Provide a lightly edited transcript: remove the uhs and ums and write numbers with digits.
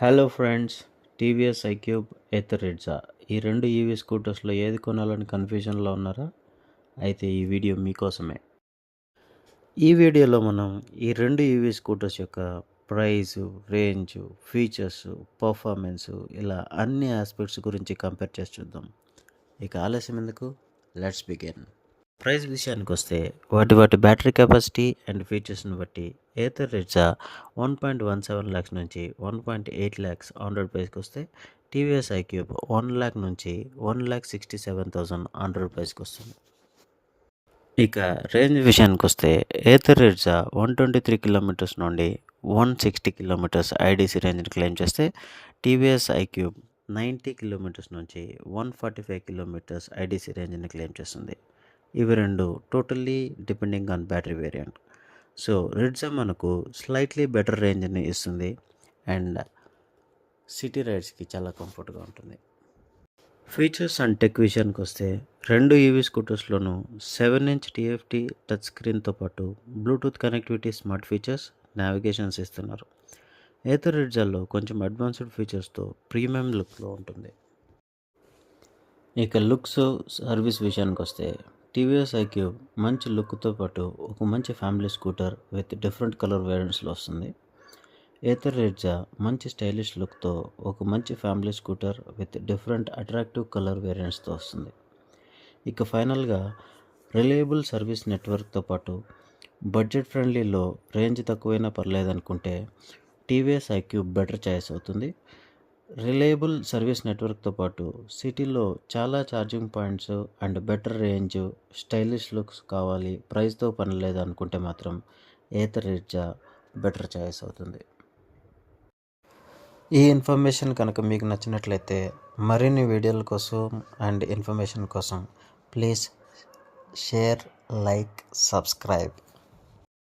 Hello friends, TVS iQube Ather రిడ్జా ఈ రెండు ఈవీ స్కూటర్స్లో ఏది కొనాలని కన్ఫ్యూజన్లో ఉన్నారా? అయితే ఈ వీడియో మీకోసమే. ఈ వీడియోలో మనం ఈ రెండు ఈవీ స్కూటర్స్ యొక్క ప్రైజు, రేంజు, ఫీచర్సు, పర్ఫార్మెన్సు ఇలా అన్ని ఆస్పెక్ట్స్ గురించి కంపేర్ చేసి చూద్దాం. ఇక ఆలస్యం ఎందుకు, లెట్స్ బిగిన్. ప్రైస్ విషయానికి వస్తే వాటి బ్యాటరీ కెపాసిటీ అండ్ ఫీచర్స్ని బట్టి ఏథర్ రిడ్జా 1.17 lakhs నుంచి 1.8 lakhs ఆన్ రోడ్ ప్రైస్కి వస్తే టీవీఎస్ ఐక్యూబ్ 1 lakh నుంచి 1,67,000 ఆన్ రోడ్ ప్రైస్కి వస్తుంది. ఇక రేంజ్ విషయానికి వస్తే ఏథర్ రిడ్జా 123 కిలోమీటర్స్ నుండి 160 కిలోమీటర్స్ ఐడీసీ రేంజ్ని క్లెయిమ్ చేస్తే టీవీఎస్ ఐక్యూబ్ 90 కిలోమీటర్స్ నుంచి 145 కిలోమీటర్స్ ఐడీసీ రేంజ్ని క్లెయిమ్ చేస్తుంది. ఇవి రెండు totally depending on battery variant. So రిడ్జా మనకు స్లైట్లీ బెటర్ రేంజ్ని ఇస్తుంది అండ్ సిటీ రైడ్స్కి చాలా కంఫర్ట్గా ఉంటుంది. ఫీచర్స్ అండ్ టెక్ విషయానికి వస్తే రెండు ఈవీ స్కూటర్స్లోనూ 7-inch TFT టచ్ స్క్రీన్తో పాటు Bluetooth connectivity, smart features, navigations ఇస్తున్నారు. ఏథర్ రిడ్జాలో కొంచెం అడ్వాన్స్డ్ ఫీచర్స్తో ప్రీమియం లుక్లో ఉంటుంది. ఇక లుక్స్, సర్వీస్ విషయానికి వస్తే టీవీఎస్ ఐక్యూబ్ మంచి లుక్తో పాటు ఒక మంచి family scooter with different colour వేరియంట్స్లో వస్తుంది. ఏథర్ రిడ్జా మంచి స్టైలిష్ లుక్తో ఒక మంచి family scooter with different attractive colour వేరియంట్స్తో వస్తుంది. ఇక ఫైనల్గా రిలయబుల్ సర్వీస్ నెట్వర్క్తో పాటు బడ్జెట్ ఫ్రెండ్లీలో రేంజ్ తక్కువైనా పర్లేదనుకుంటే టీవీఎస్ ఐక్యూబ్ బెటర్ చాయిస్ అవుతుంది. రిలయబుల్ సర్వీస్ నెట్వర్క్తో పాటు సిటీలో చాలా charging points and better range, stylish looks కావాలి, ప్రైస్తో పని లేదు అనుకుంటే మాత్రం ఏథర్ రిడ్జా బెటర్ చాయిస్ అవుతుంది. ఈ ఇన్ఫర్మేషన్ కనుక మీకు నచ్చినట్లయితే మరిన్ని వీడియోల కోసం అండ్ ఇన్ఫర్మేషన్ కోసం ప్లీజ్ షేర్, లైక్, సబ్స్క్రైబ్.